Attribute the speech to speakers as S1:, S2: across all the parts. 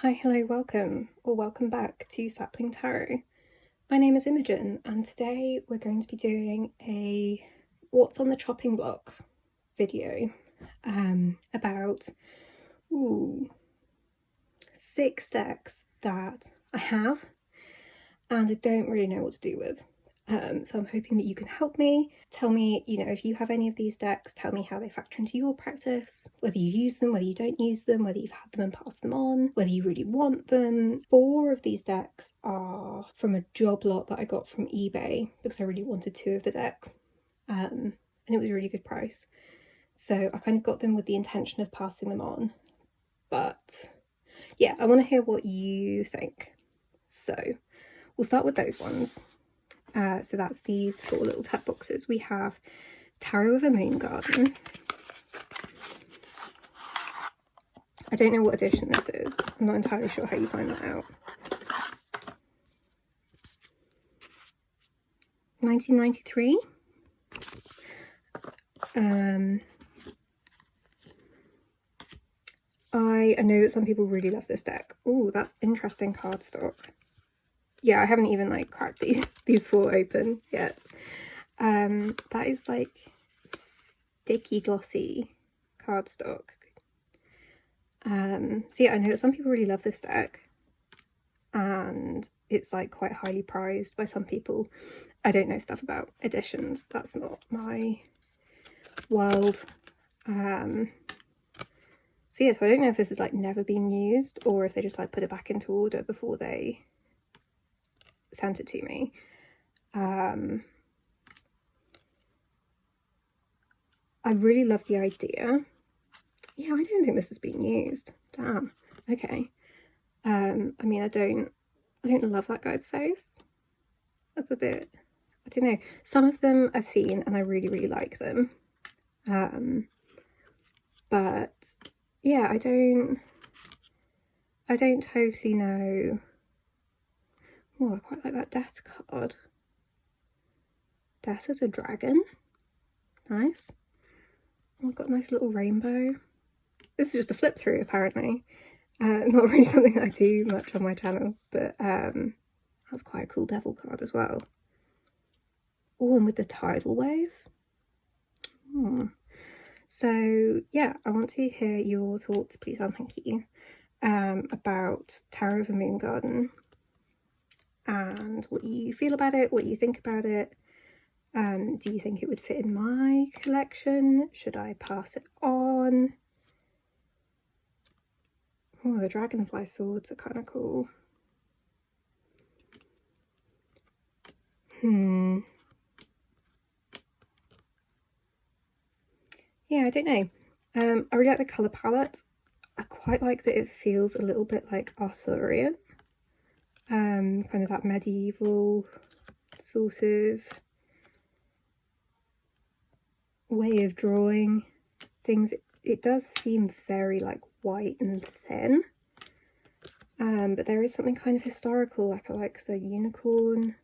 S1: Hi, hello, welcome, or welcome back to Sapling Tarot. My name is Imogen, and today we're going to be doing a what's on the chopping block video about 6 decks that I have and I don't really know what to do with. So I'm hoping that you can help me. Tell me, if you have any of these decks, tell me how they factor into your practice, whether you use them, whether you don't use them, whether you've had them and passed them on, whether you really want them. 4 of these decks are from a job lot that I got from eBay because I really wanted 2 of the decks. And it was a really good price. So I kind of got them with the intention of passing them on. But yeah, I want to hear what you think. So we'll start with those ones. So that's these 4 little tap boxes. We have Tarot of a Moon Garden. I don't know what edition this is. I'm not entirely sure how you find that out. 1993. I know that some people really love this deck. Oh, that's interesting cardstock. Yeah, I haven't even cracked these 4 open yet. That is sticky glossy cardstock. So yeah, I know that some people really love this deck and it's quite highly prized by some people. I don't know stuff about editions, that's not my world. So yeah, so I don't know if this is never been used or if they just put it back into order before they sent it to me. I really love the idea. Yeah, I don't think this has been used. Damn. Okay. I mean, I don't love that guy's face. That's a bit, I don't know. Some of them I've seen and I really, really like them. But yeah, I don't totally know. Oh, I quite like that death card. Death as a dragon. Nice. Oh, I've got a nice little rainbow. This is just a flip through apparently. Not really something that I do much on my channel, but that's quite a cool devil card as well. Oh, and with the tidal wave. So yeah, I want to hear your thoughts, please and thank you, about Tarot of a Moon Garden and what you feel about it, what you think about it. Do you think it would fit in my collection? Should I pass it on? Oh, the dragonfly swords are kind of cool. Yeah, I don't know. I really like the colour palette. I quite like that it feels a little bit like Arthurian. Kind of that medieval sort of way of drawing things. It does seem very white and thin. But there is something kind of historical, I like the unicorn.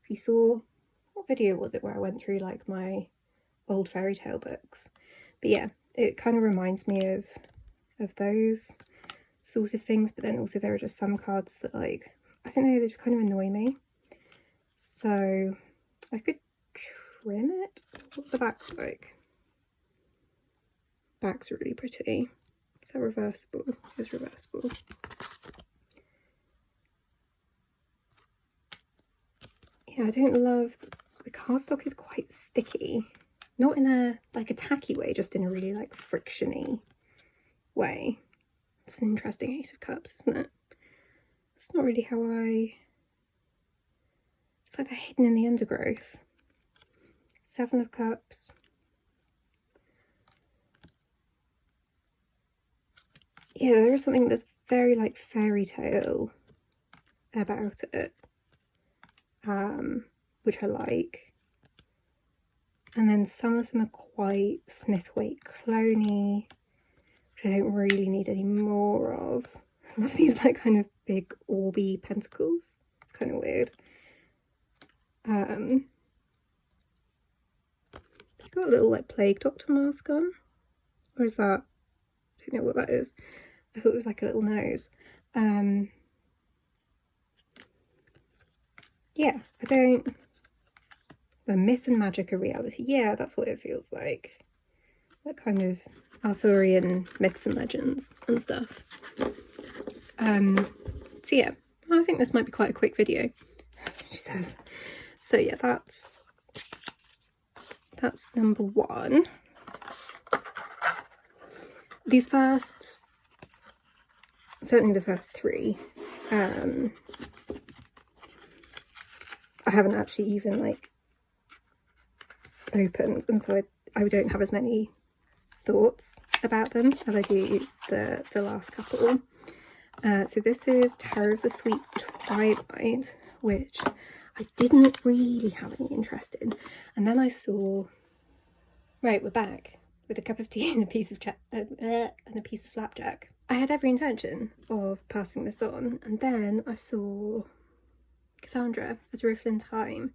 S1: If you saw, what video was it where I went through my old fairy tale books? But yeah, it kind of reminds me of those sort of things, but then also there are just some cards that I don't know, they just kind of annoy me. So I could trim it. What the back's like? Back's really pretty. Is that reversible? It's reversible. Yeah, I don't love, the cardstock is quite sticky. Not in a a tacky way, just in a really frictiony way. It's an interesting Ace of Cups, isn't it? It's not really how it's they're hidden in the undergrowth. 7 of Cups. Yeah, there is something that's very fairy tale about it, which I like. And then some of them are quite Smithwaite cloney, which I don't really need any more of. I love these kind of big orby pentacles. It's kind of weird. You've got a little plague doctor mask on. Or is that, I don't know what that is. I thought it was a little nose. Yeah, I don't... The myth and magic of reality. Yeah, that's what it feels like. That kind of Arthurian myths and legends and stuff. So yeah, I think this might be quite a quick video, she says. So yeah, that's number one. These first, certainly the first three, I haven't actually even like opened, and so I don't have as many thoughts about them as I do the last couple. So this is Tower of the Sweet Twilight, which I didn't really have any interest in, and then I saw, right, we're back with a cup of tea and a piece of flapjack. I had every intention of passing this on, and then I saw Cassandra, as Riffle in Time,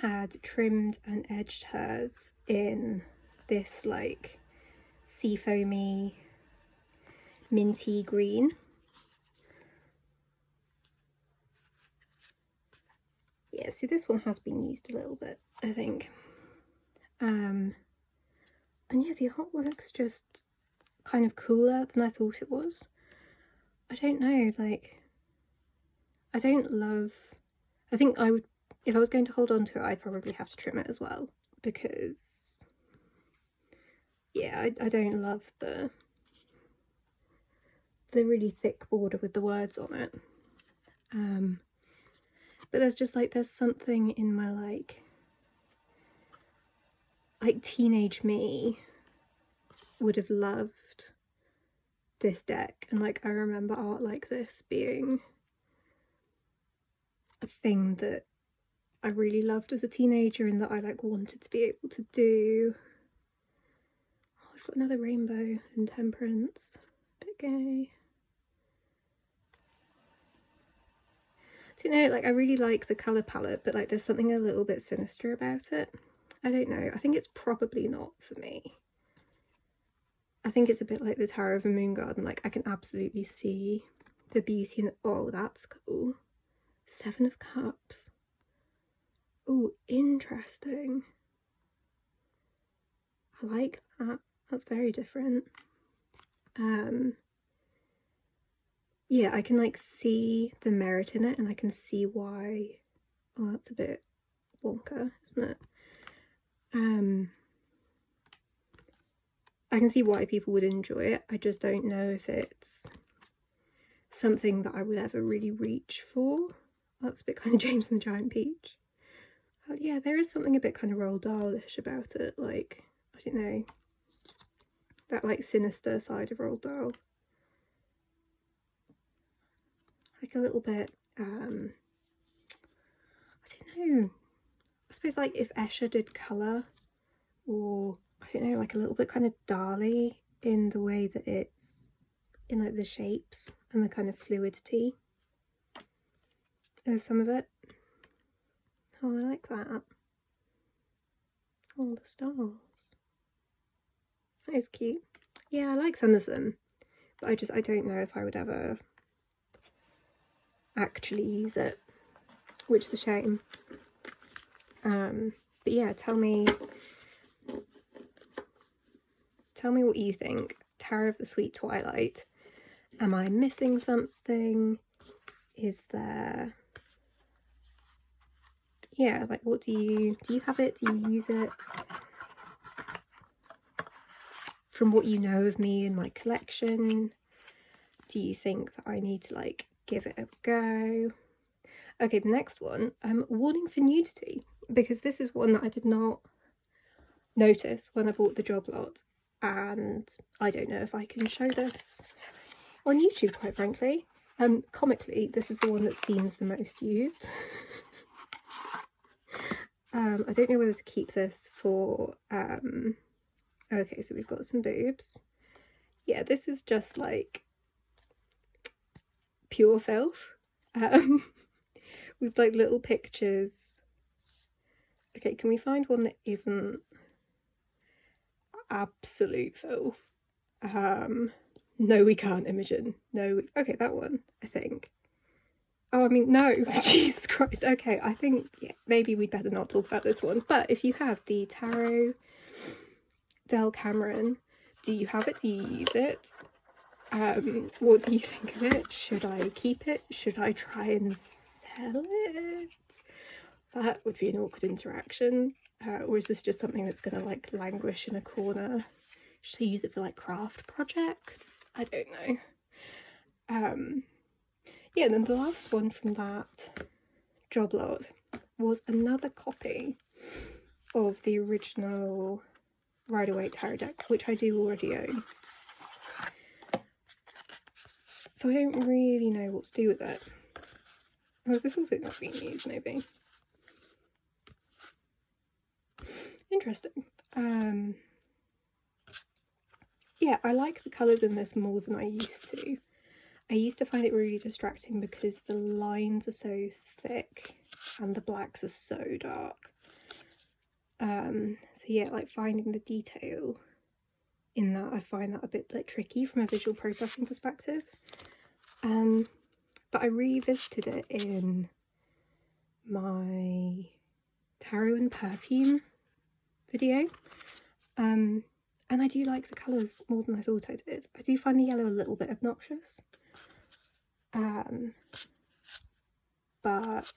S1: had trimmed and edged hers in this like seafoamy minty green. Yeah, so this one has been used a little bit, I think. And yeah, the artwork's just kind of cooler than I thought it was. I don't know, like, I don't love... I think I would, if I was going to hold on to it, I'd probably have to trim it as well, because, yeah, I don't love the really thick border with the words on it. But there's just like, there's something in my like teenage me would have loved this deck, and like I remember art like this being a thing that I really loved as a teenager and that I like wanted to be able to do. Oh, I've got another rainbow and temperance, a bit gay. I don't know, like I really like the colour palette, but like there's something a little bit sinister about it. I don't know, I think it's probably not for me. I think it's a bit like the Tower of a Moon Garden, like I can absolutely see the beauty in it. Oh, that's cool. 7 of Cups. Oh, interesting. I like that. That's very different. Yeah, I can like see the merit in it, and I can see why. Oh, that's a bit wonka, isn't it? I can see why people would enjoy it. I just don't know if it's something that I would ever really reach for. That's a bit kind of James and the Giant Peach. But yeah, there is something a bit kind of Roald Dahl-ish about it. Like, I don't know, that like sinister side of Roald Dahl. Like a little bit, I don't know, I suppose like if Escher did colour, or I don't know, like a little bit kind of Dali in the way that it's in like the shapes and the kind of fluidity of some of it. Oh, I like that. Oh, the stars. That is cute. Yeah, I like some of them, but I don't know if I would ever actually use it, which is a shame. But yeah, tell me what you think. Tower of the Sweet Twilight. Am I missing something? Is there... Yeah, like what do you have it? Do you use it? From what you know of me and my collection, do you think that I need to like give it a go? Okay, the next one, warning for nudity, because this is one that I did not notice when I bought the job lot, and I don't know if I can show this on YouTube, quite frankly. Comically, this is the one that seems the most used. I don't know whether to keep this for, okay, so we've got some boobs. Yeah, this is just like pure filth. With like little pictures. Okay, can we find one that isn't absolute filth? No, we can't, Imogen. No, okay, that one. think. Oh, I mean, no, Jesus Christ. Okay, I think maybe we'd better not talk about this one. But if you have the Tarot Del Cameron, do you have it? Do you use it? What do you think of it? Should I keep it? Should I try and sell it? That would be an awkward interaction. Or is this just something that's going to like languish in a corner? Should I use it for like craft projects? I don't know. Yeah, and then the last one from that job lot was another copy of the original Rider-Waite tarot deck, which I do already own. So I don't really know what to do with it. Has this also not been used, maybe? Interesting. Yeah, I like the colours in this more than I used to. I used to find it really distracting because the lines are so thick and the blacks are so dark. So yeah, like finding the detail in that, I find that a bit like tricky from a visual processing perspective. But I revisited it in my tarot and perfume video. And I do like the colours more than I thought I did. I do find the yellow a little bit obnoxious. But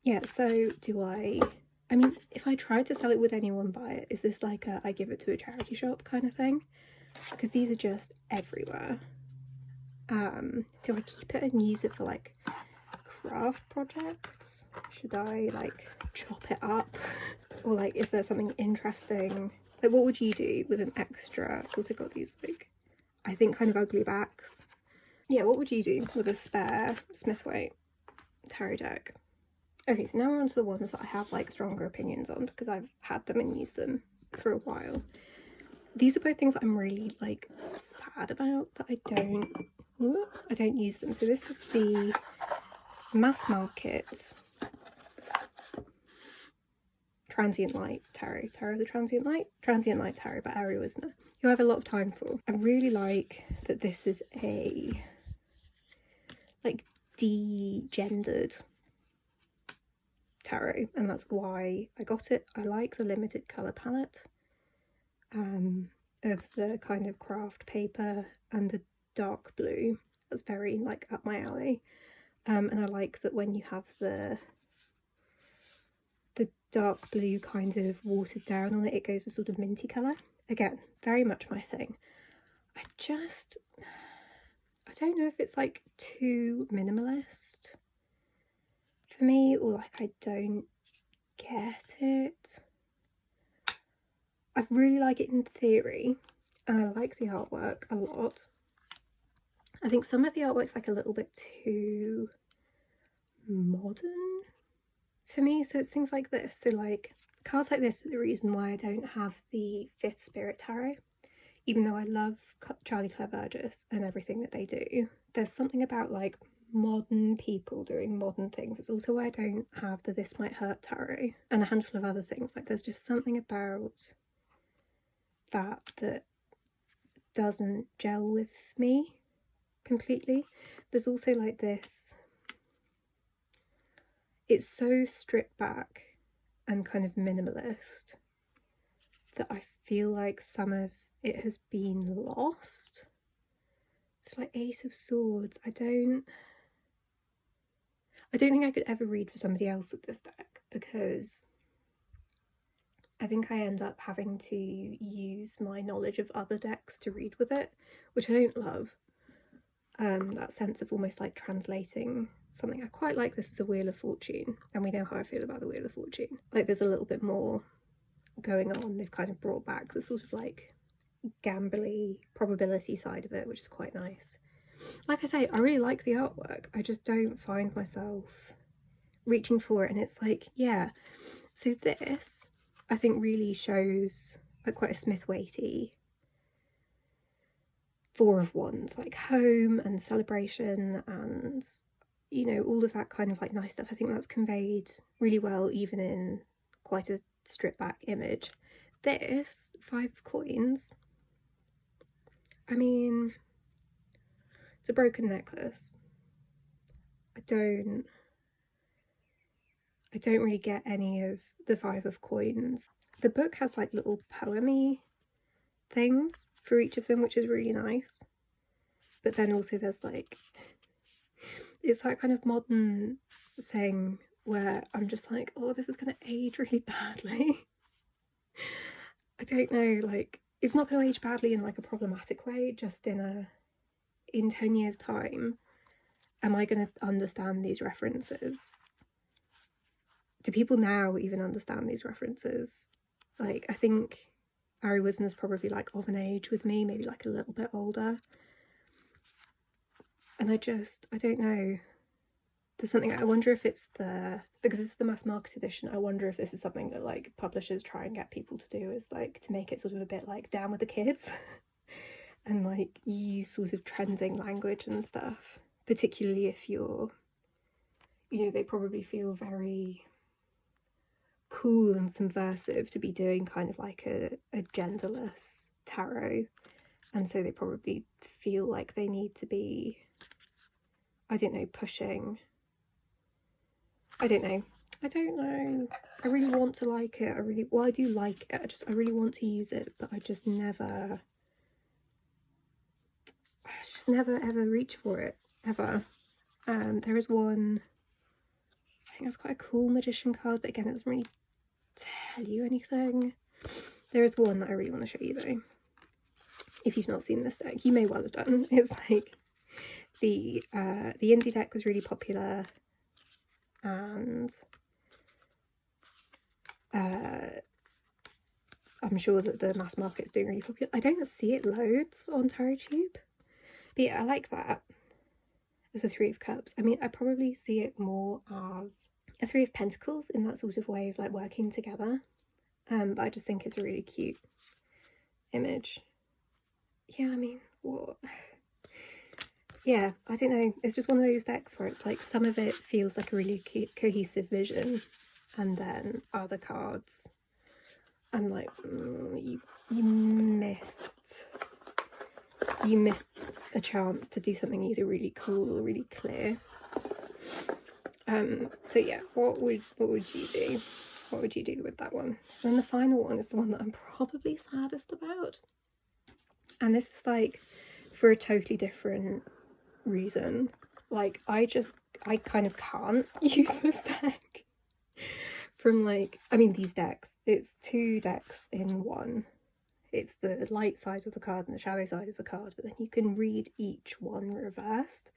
S1: yeah, so do I mean, if I tried to sell it, would anyone buy it? Is this like a I give it to a charity shop kind of thing? Because these are just everywhere. Do I keep it and use it for like craft projects? Should I like chop it up? Or like, is there something interesting? Like, what would you do with an extra? I've also got these like, I think kind of ugly backs. Yeah, what would you do with a spare Smith-Waite tarot deck? Okay, so now we're on to the ones that I have like stronger opinions on because I've had them and used them for a while. These are both things that I'm really like sad about that I don't use them. So this is the mass market Transient Light Tarot of the Transient Light Tarot by Ari Wisner, who I have a lot of time for. I really like that this is a like degendered tarot, and that's why I got it. I like the limited colour palette of the kind of craft paper and the dark blue. That's very like up my alley. And I like that when you have the dark blue kind of watered down on it, it goes a sort of minty colour. Again, very much my thing. I don't know if it's like too minimalist for me, or like I don't get it. I really like it in theory, and I like the artwork a lot. I think some of the artwork's like a little bit too modern for me, so it's things like this. So like cards like this are the reason why I don't have the Fifth Spirit Tarot, even though I love Charlie Claire Burgess and everything that they do. There's something about like modern people doing modern things. It's also why I don't have the This Might Hurt Tarot and a handful of other things. Like there's just something about that doesn't gel with me completely. There's also like this, it's so stripped back and kind of minimalist that I feel like some of it has been lost. It's like Ace of Swords. I don't think I could ever read for somebody else with this deck, because I think I end up having to use my knowledge of other decks to read with it, which I don't love. That sense of almost like translating something. I quite like this as a Wheel of Fortune, and we know how I feel about the Wheel of Fortune. Like there's a little bit more going on. They've kind of brought back the sort of like gambly probability side of it, which is quite nice. Like I say, I really like the artwork. I just don't find myself reaching for it, and it's like, yeah. So this, I think, really shows like quite a Smith-Waitey Four of Wands, like home and celebration and, you know, all of that kind of like nice stuff. I think that's conveyed really well even in quite a stripped back image. This 5 of coins, I mean, a broken necklace. I don't really get any of the Five of Coins. The book has like little poemy things for each of them, which is really nice. But then also there's like, it's that kind of modern thing where I'm just like, oh, this is going to age really badly. I don't know, like, it's not going to age badly in like a problematic way, just in 10 years time, am I going to understand these references? Do people now even understand these references? Like, I think Ari Wisner's probably like of an age with me, maybe like a little bit older. And I don't know. There's something, I wonder if it's because this is the mass market edition, I wonder if this is something that like publishers try and get people to do, is like to make it sort of a bit like down with the kids and like use sort of trending language and stuff, particularly if you're, you know, they probably feel very cool and subversive to be doing kind of like a genderless tarot, and so they probably feel like they need to be, I don't know, pushing, I don't know. I really want to like it. I do like it. I really want to use it, but I just never ever reach for it, ever. There is one, I think that's quite a cool magician card, but again, it doesn't really tell you anything. There is one that I really want to show you though. If you've not seen this deck, you may well have done. It's like the indie deck was really popular, and I'm sure that the mass market's doing really popular. I don't see it loads on TarotTube, but yeah, I like that as a Three of Cups. I mean, I probably see it more as a Three of Pentacles in that sort of way of like working together, but I just think it's a really cute image. Yeah, I mean, what? Yeah, I don't know, it's just one of those decks where it's like some of it feels like a really cohesive vision, and then other cards I'm like, you missed a chance to do something either really cool or really clear. So yeah, what would you do? What would you do with that one? And then the final one is the one that I'm probably saddest about, and this is like for a totally different reason. Like, I kind of can't use this deck from like, I mean, these decks, it's two decks in one. It's the light side of the card and the shadow side of the card, but then you can read each one reversed,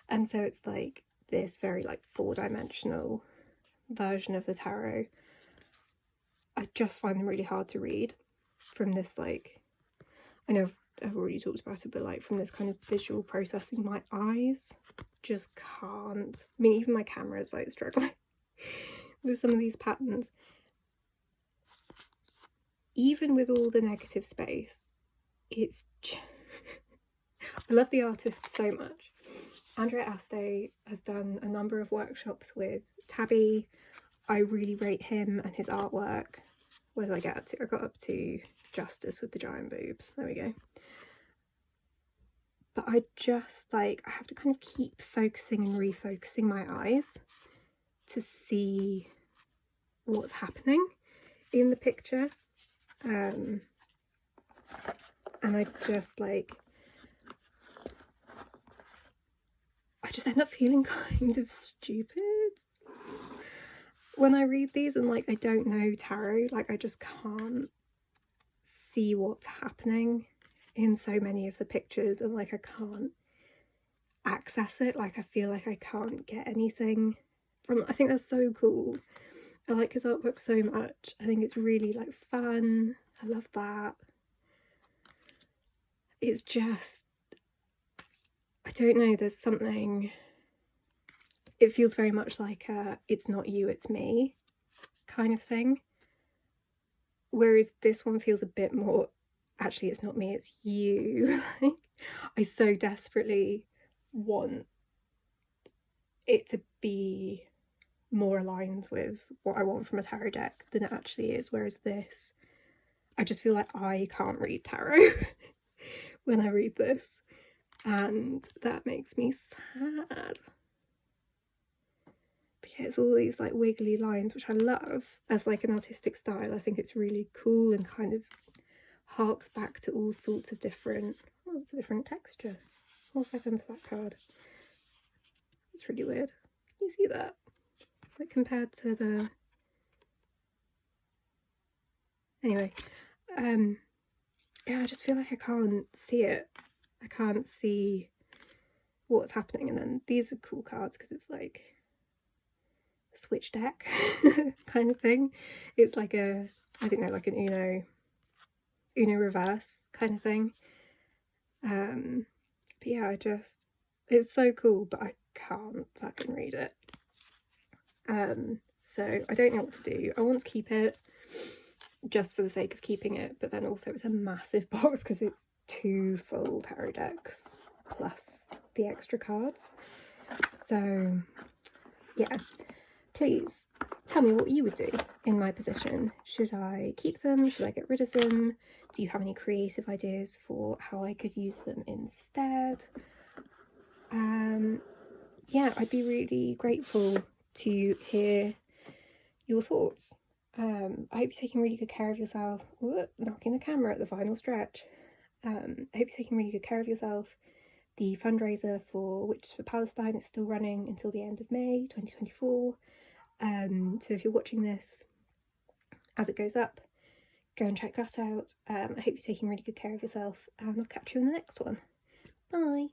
S1: and so it's like this very like four-dimensional version of the tarot. I just find them really hard to read from this, like, I know I've already talked about it, but like from this kind of visual processing, my eyes just can't. I mean, even my camera is like struggling with some of these patterns. Even with all the negative space, it's I love the artist so much. Andrea Aste has done a number of workshops with Tabby. I really rate him and his artwork. Where did I get up to? I got up to Justice with the giant boobs. There we go. But I just like, I have to kind of keep focusing and refocusing my eyes to see what's happening in the picture. And I just like, I just end up feeling kind of stupid when I read these, and like, I don't know tarot, like I just can't see what's happening in so many of the pictures, and like I can't access it. Like, I feel like I can't get anything from it. I think that's so cool. I like his artwork so much. I think it's really like fun. I love that. It's just, I don't know, there's something, it feels very much like a it's not you, it's me kind of thing. Whereas this one feels a bit more, actually it's not me, it's you. Like, I so desperately want it to be more aligned with what I want from a tarot deck than it actually is. Whereas this, I just feel like I can't read tarot when I read this. and that makes me sad. But yeah, it's all these like wiggly lines, which I love as like an artistic style. I think it's really cool and kind of harks back to all sorts of different, well, it's a different texture. What's happened to that card? It's really weird. Can you see that? Like compared to the... Anyway, yeah, I just feel like I can't see it. I can't see what's happening. And then these are cool cards because it's like a switch deck kind of thing. It's like a, I don't know, like an Uno reverse kind of thing. But yeah, it's so cool, but I can't fucking read it. So I don't know what to do. I want to keep it just for the sake of keeping it, but then also it's a massive box because it's 2 full tarot decks plus the extra cards. So yeah, please tell me what you would do in my position. Should I keep them? Should I get rid of them? Do you have any creative ideas for how I could use them instead? Yeah, I'd be really grateful to hear your thoughts. I hope you're taking really good care of yourself. Whoa, knocking the camera at the final stretch. I hope you're taking really good care of yourself. The fundraiser for Witches for Palestine is still running until the end of May 2024. So if you're watching this as it goes up, go and check that out. I hope you're taking really good care of yourself, and I'll catch you in the next one. Bye.